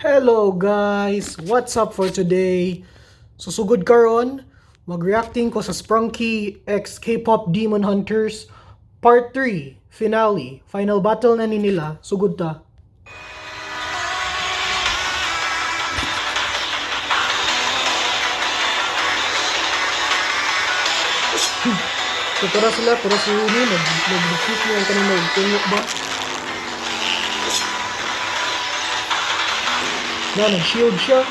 Hello guys! What's up for today? Susugod karon, mag-reacting ko sa Sprunky x K-pop Demon Hunters Part 3 Finale. Final battle na ni nila. Sugod ta. So tara sila, tara si Uni, nag-defeat niya ang kanina tungok ba? Na, nag-shield siya.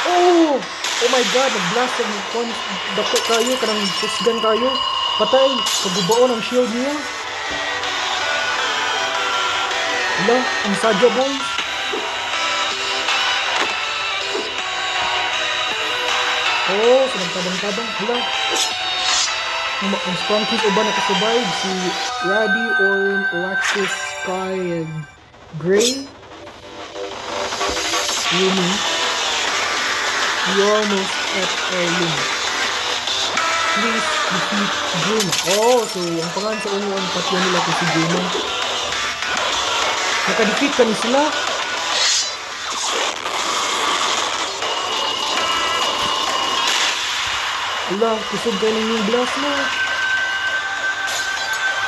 Oh! Oh my god, nag-blast ang dako kayo, kanang pusgan kayo. Patay, kagubaon ang shield niya. Wala, ang Saja boys. Oh, sinagtabang-tabang. Wala. Ang Sprunkies uba nakasurvive. Si Raddy, Orin, Alexis, Sky, and Gray. Yumi. We almost at our limit. Please defeat Juma. Oh, so ang pangalan sa unyo ang patyo nila ko si Juma. Nakadefeat ka ni sila. Wala, kusog kayo ng yung blast na.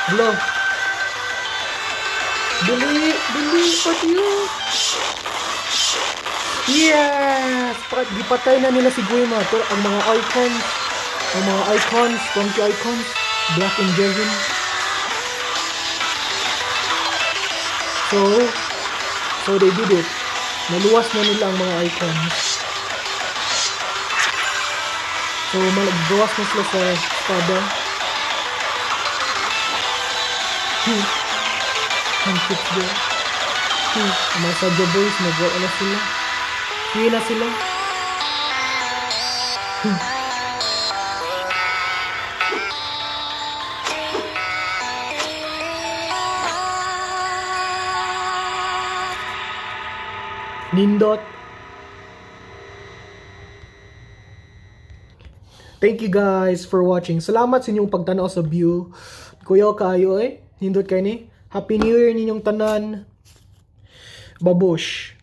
Wala. Dali, patyo. Yes! Gipatay na nila si Guima. Pero ang mga icons, Sprunky icons, Black and Jevin. So they did it. Naluwas na nila ang mga icons. So malagbawas na sila sa espada. Ang kids there. Ang mga Saja boys, nag-wala na sila. Free na sila. Nindot. Thank you guys for watching. Salamat sa inyong pagtanaw sa view. Kuya kayo Nindot kayo ni. Happy New Year ninyong tanan. Babush.